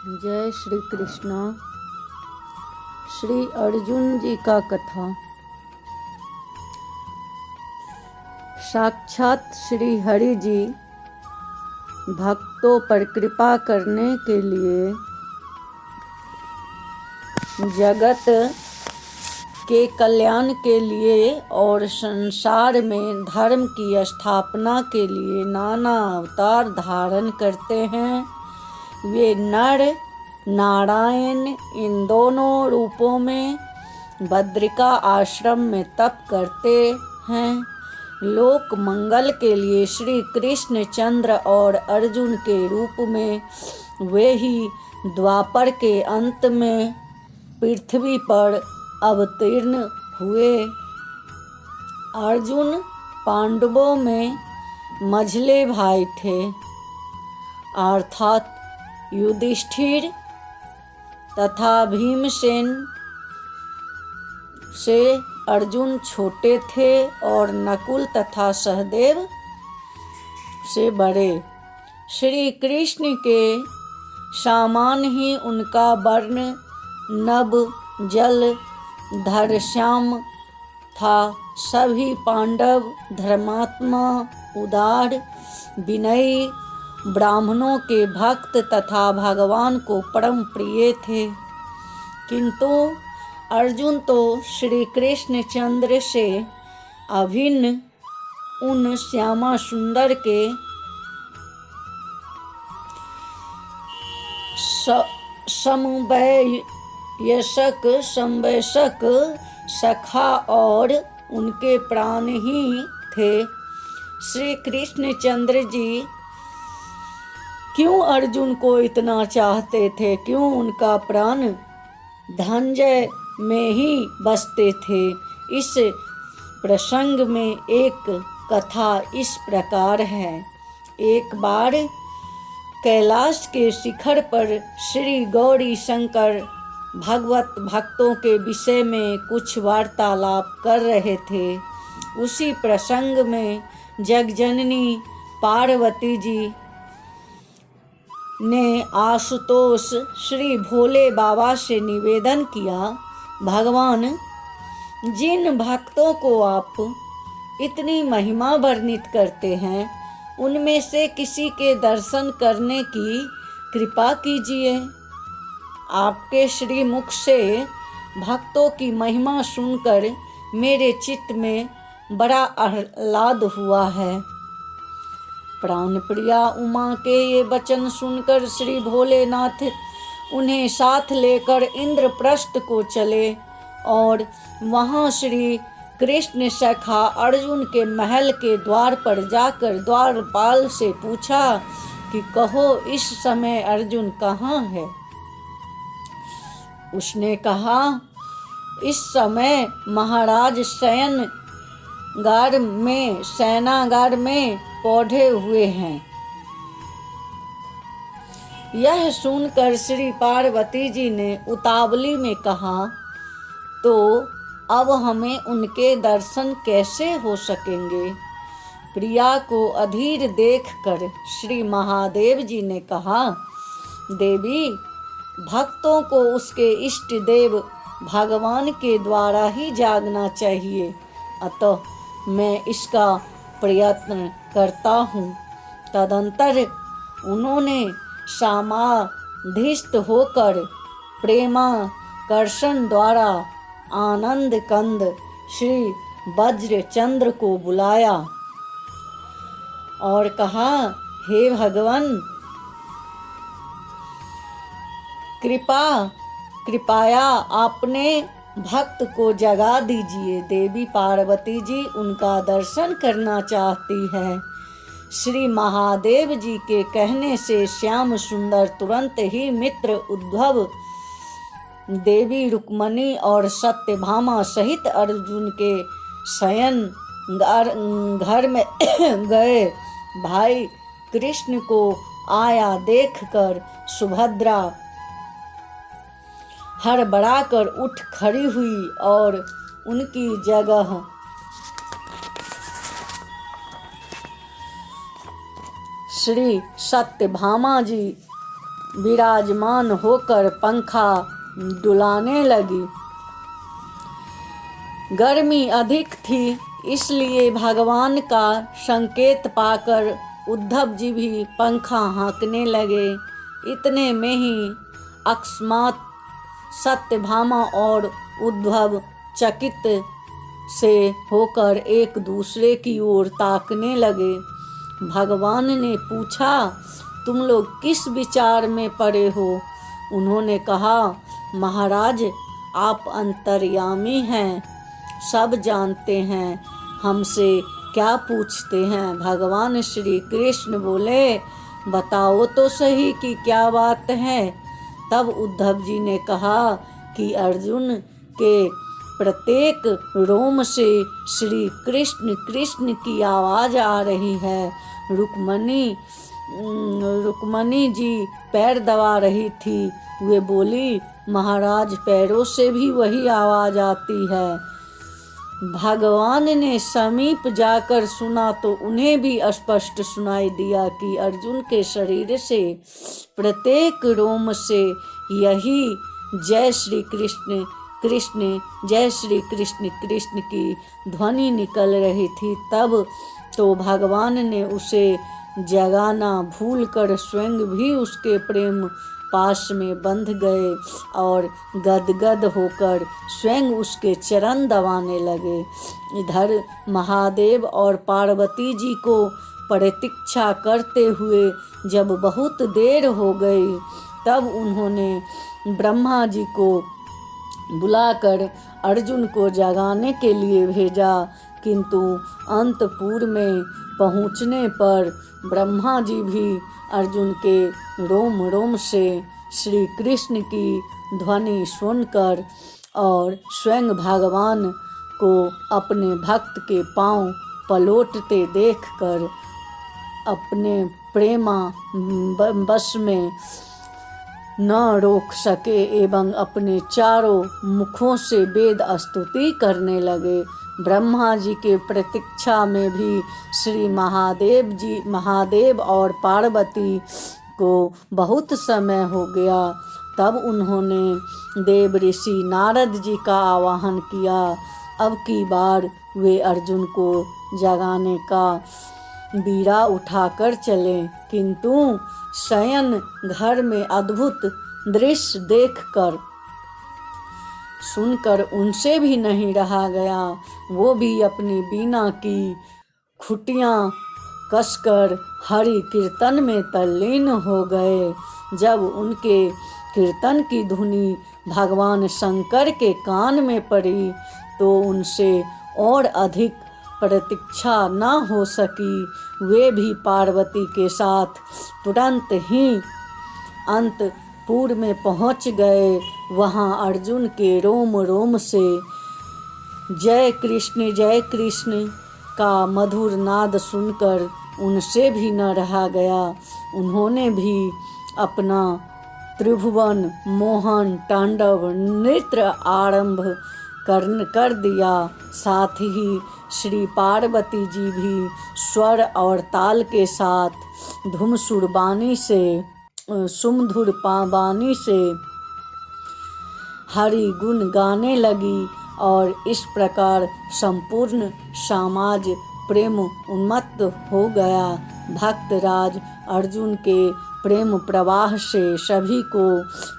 जय श्री कृष्ण। श्री अर्जुन जी का कथा। साक्षात श्री हरि जी भक्तों पर कृपा करने के लिए जगत के कल्याण के लिए और संसार में धर्म की स्थापना के लिए नाना अवतार धारण करते हैं। वे नर नारायण इन दोनों रूपों में बद्रिका आश्रम में तप करते हैं। लोक मंगल के लिए श्री कृष्ण चंद्र और अर्जुन के रूप में वे ही द्वापर के अंत में पृथ्वी पर अवतीर्ण हुए। अर्जुन पांडवों में मझले भाई थे, अर्थात युधिष्ठिर तथा भीमसेन से अर्जुन छोटे थे और नकुल तथा सहदेव से बड़े। श्री कृष्ण के समान ही उनका वर्ण नभ जल धरश्याम था। सभी पांडव धर्मात्मा, उदार, विनयी, ब्राह्मणों के भक्त तथा भगवान को परम प्रिय थे। किंतु अर्जुन तो श्री कृष्ण चंद्र से अभिन्न उन श्यामा सुंदर के समवयस्क सखा और उनके प्राण ही थे। श्री कृष्ण चंद्र जी क्यों अर्जुन को इतना चाहते थे, क्यों उनका प्राण धनंजय में ही बसते थे। इस प्रसंग में एक कथा इस प्रकार है। एक बार कैलाश के शिखर पर श्री गौरी शंकर भगवत भक्तों के विषय में कुछ वार्तालाप कर रहे थे। उसी प्रसंग में जगजननी पार्वती जी ने आशुतोष श्री भोले बाबा से निवेदन किया, भगवान, जिन भक्तों को आप इतनी महिमा वर्णित करते हैं, उनमें से किसी के दर्शन करने की कृपा कीजिए। आपके श्री मुख से भक्तों की महिमा सुनकर मेरे चित्त में बड़ा आह्लाद हुआ है। प्राण प्रिया उमा के ये वचन सुनकर श्री भोलेनाथ उन्हें साथ लेकर इंद्रप्रस्थ को चले और वहाँ श्री कृष्ण सखा अर्जुन के महल के द्वार पर जाकर द्वारपाल से पूछा कि कहो, इस समय अर्जुन कहाँ है? उसने कहा, इस समय महाराज सेनागार में पौधे हुए हैं। यह सुनकर श्री पार्वती जी ने उतावली में कहा, तो अब हमें उनके दर्शन कैसे हो सकेंगे? प्रिया को अधीर देखकर श्री महादेव जी ने कहा, देवी, भक्तों को उसके इष्ट देव भगवान के द्वारा ही जागना चाहिए, अतः मैं इसका प्रयत्न करता हूँ। तदंतर उन्होंने समाधिस्थ होकर प्रेमाकर्षण द्वारा आनंद कंद श्री वज्रचंद्र को बुलाया और कहा, हे भगवान, कृपया आपने भक्त को जगा दीजिए। देवी पार्वती जी उनका दर्शन करना चाहती है। श्री महादेव जी के कहने से श्याम सुंदर तुरंत ही मित्र उद्धव, देवी रुक्मणी और सत्यभामा सहित अर्जुन के शयन घर में गए। भाई कृष्ण को आया देखकर सुभद्रा हड़बड़ाकर उठ खड़ी हुई और उनकी जगह श्री सत्यभामा जी विराजमान होकर पंखा डुलाने लगी। गर्मी अधिक थी, इसलिए भगवान का संकेत पाकर उद्धव जी भी पंखा हाँकने लगे। इतने में ही अकस्मात सत्यभामा और उद्धव चकित से होकर एक दूसरे की ओर ताकने लगे। भगवान ने पूछा, तुम लोग किस विचार में पड़े हो? उन्होंने कहा, महाराज आप अंतर्यामी हैं, सब जानते हैं, हमसे क्या पूछते हैं? भगवान श्री कृष्ण बोले, बताओ तो सही कि क्या बात है। तब उद्धव जी ने कहा कि अर्जुन के प्रत्येक रोम से श्री कृष्ण कृष्ण की आवाज़ आ रही है। रुक्मणी जी पैर दबा रही थी। वे बोली, महाराज पैरों से भी वही आवाज़ आती है। भगवान ने समीप जाकर सुना तो उन्हें भी स्पष्ट सुनाई दिया कि अर्जुन के शरीर से प्रत्येक रोम से यही जय श्री कृष्ण कृष्ण, जय श्री कृष्ण कृष्ण की ध्वनि निकल रही थी। तब तो भगवान ने उसे जगाना भूलकर स्वयं भी उसके प्रेम पास में बंध गए और गदगद होकर स्वयं उसके चरण दबाने लगे। इधर महादेव और पार्वती जी को प्रतीक्षा करते हुए जब बहुत देर हो गई, तब उन्होंने ब्रह्मा जी को बुलाकर अर्जुन को जगाने के लिए भेजा, किंतु अंतपुर में पहुँचने पर ब्रह्मा जी भी अर्जुन के रोम रोम से श्री कृष्ण की ध्वनि सुनकर और स्वयं भगवान को अपने भक्त के पांव पलटते देखकर अपने प्रेमा बस में न रोक सके एवं अपने चारों मुखों से वेद स्तुति करने लगे। ब्रह्मा जी के प्रतीक्षा में भी श्री महादेव और पार्वती को बहुत समय हो गया। तब उन्होंने देव ऋषि नारद जी का आवाहन किया। अब की बार वे अर्जुन को जगाने का बीड़ा उठाकर चले, किंतु शयन घर में अद्भुत दृश्य देखकर सुनकर उनसे भी नहीं रहा गया। वो भी अपनी बीना की खुटियाँ कसकर हरि कीर्तन में तल्लीन हो गए। जब उनके कीर्तन की धुनी भगवान शंकर के कान में पड़ी तो उनसे और अधिक प्रतीक्षा न हो सकी। वे भी पार्वती के साथ तुरंत ही अंतपुर में पहुंच गए। वहां अर्जुन के रोम रोम से जय कृष्ण का मधुर नाद सुनकर उनसे भी न रहा गया। उन्होंने भी अपना त्रिभुवन मोहन तांडव नृत्य आरंभ कर दिया। साथ ही श्री पार्वती जी भी स्वर और ताल के साथ धुमसुर बानी से सुमधुर बानी से हरि गुण गाने लगी और इस प्रकार संपूर्ण समाज प्रेम उन्मत्त हो गया। भक्तराज अर्जुन के प्रेम प्रवाह से सभी को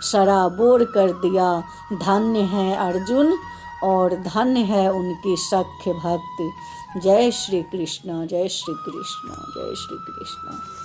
सराबोर कर दिया। धन्य है अर्जुन और धन्य है उनकी सख्य भक्ति। जय श्री कृष्ण, जय श्री कृष्ण, जय श्री कृष्ण।